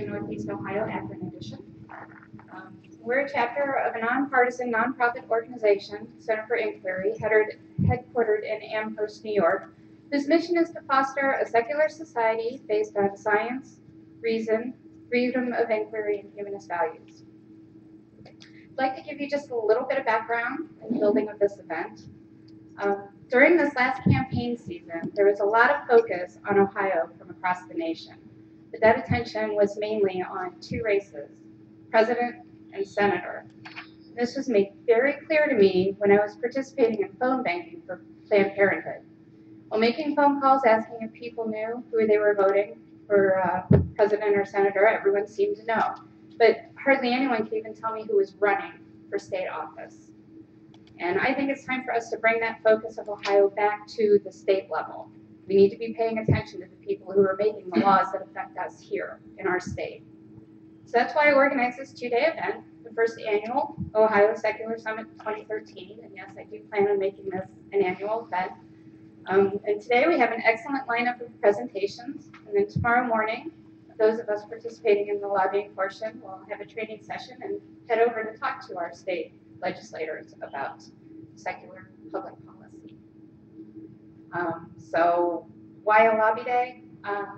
Central Northeast Ohio, Akron Edition. We're a chapter of a nonpartisan nonprofit organization, Center for Inquiry, headquartered in Amherst, New York, whose mission is to foster a secular society based on science, reason, freedom of inquiry, and humanist values. I'd like to give you just a little bit of background in the building of this event. During this last campaign season, there was a lot of focus on Ohio from across the nation, but that attention was mainly on two races, president and senator. This was made very clear to me when I was participating in phone banking for Planned Parenthood. While making phone calls asking if people knew who they were voting for president or senator, everyone seemed to know, but hardly anyone could even tell me who was running for state office. And I think it's time for us to bring that focus of Ohio back to the state level. We need to be paying attention to the people who are making the laws that affect us here in our state. So that's why I organized this two-day event, the first annual Ohio Secular Summit 2013. And yes, I do plan on making this an annual event. And today we have an excellent lineup of presentations. And then tomorrow morning, those of us participating in the lobbying portion will have a training session and head over to talk to our state legislators about secular public policy. So why a lobby day?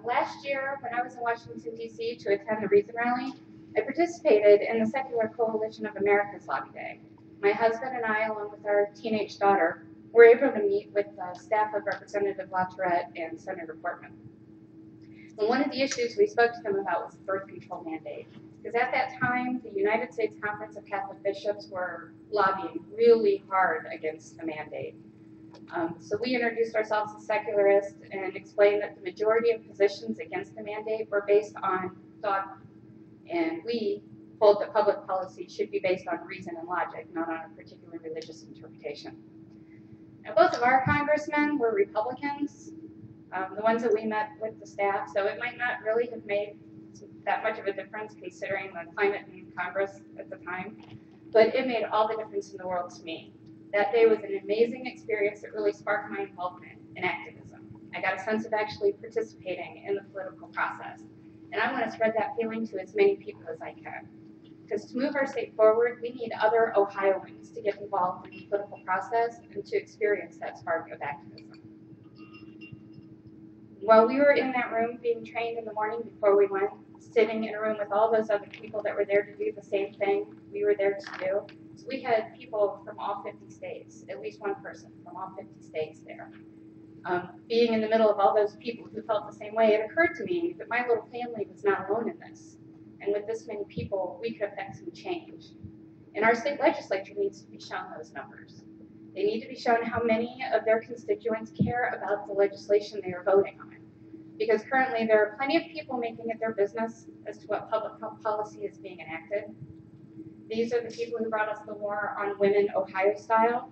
Last year, when I was in Washington, D.C. to attend the Reason Rally, I participated in the Secular Coalition of America's Lobby Day. My husband and I, along with our teenage daughter, were able to meet with the staff of Representative LaTourette and Senator Portman. And one of the issues we spoke to them about was the birth control mandate. Because at that time, the United States Conference of Catholic Bishops were lobbying really hard against the mandate. So we introduced ourselves as secularists and explained that the majority of positions against the mandate were based on dogma. And we hold that public policy should be based on reason and logic, not on a particular religious interpretation. Now, both of our congressmen were Republicans, the ones that we met with the staff, so it might not really have made that much of a difference considering the climate in Congress at the time, but it made all the difference in the world to me. That day was an amazing experience that really sparked my involvement in activism. I got a sense of actually participating in the political process, and I want to spread that feeling to as many people as I can. Because to move our state forward, we need other Ohioans to get involved in the political process and to experience that spark of activism. While we were in that room being trained in the morning before we went, sitting in a room with all those other people that were there to do the same thing we were there to do, so we had people from all 50 states, at least one person from all 50 states there. Being in the middle of all those people who felt the same way, it occurred to me that my little family was not alone in this. And with this many people, we could affect some change. And our state legislature needs to be shown those numbers. They need to be shown how many of their constituents care about the legislation they are voting on. Because currently there are plenty of people making it their business as to what public health policy is being enacted. These are the people who brought us the war on women Ohio style.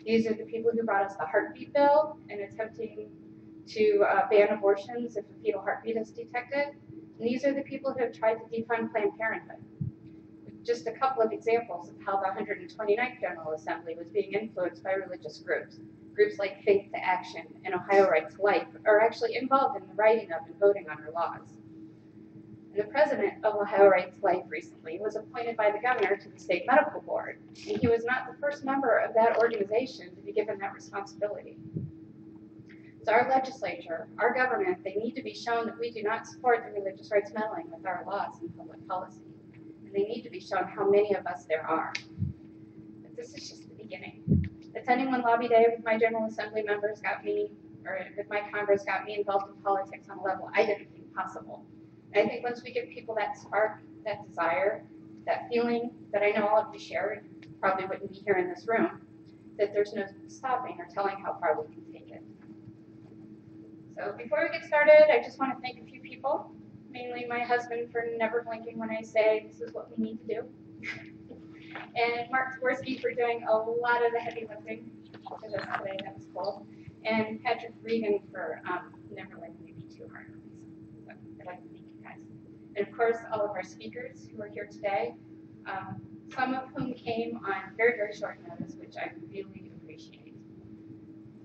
These are the people who brought us the heartbeat bill and attempting to ban abortions if a fetal heartbeat is detected. And these are the people who have tried to defund Planned Parenthood. Just a couple of examples of how the 129th General Assembly was being influenced by religious groups. Groups like Faith to Action and Ohio Right to Life are actually involved in the writing of and voting on our laws. And the president of Ohio Right to Life recently was appointed by the governor to the state medical board, and he was not the first member of that organization to be given that responsibility. So our legislature, our government, they need to be shown that we do not support the religious rights meddling with our laws and public policy. And they need to be shown how many of us there are. But this is just the beginning. Attending one lobby day with my General Assembly members got me, or with my Congress, got me involved in politics on a level I didn't think possible. And I think once we give people that spark, that desire, that feeling that I know all of you share, probably wouldn't be here in this room, that there's no stopping or telling how far we can take it. So before we get started, I just want to thank a few people, mainly my husband for never blinking when I say this is what we need to do. And Mark Tversky for doing a lot of the heavy lifting for this today, that was cool. And Patrick Regan for never letting me be too hard on myself. So I'd like to thank you guys. And of course, all of our speakers who are here today, some of whom came on very, very short notice, which I really appreciate.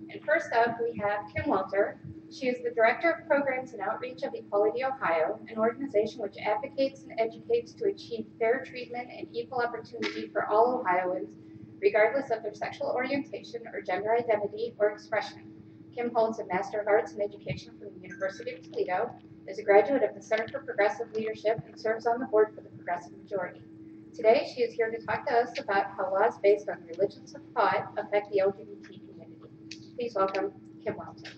And first up, we have Kim Walter, She is the Director of Programs and Outreach of Equality Ohio, an organization which advocates and educates to achieve fair treatment and equal opportunity for all Ohioans, regardless of their sexual orientation or gender identity or expression. Kim holds a Master of Arts in Education from the University of Toledo, is a graduate of the Center for Progressive Leadership, and serves on the board for the Progressive Majority. Today, she is here to talk to us about how laws based on religions of thought affect the LGBT community. Please welcome Kim Welton.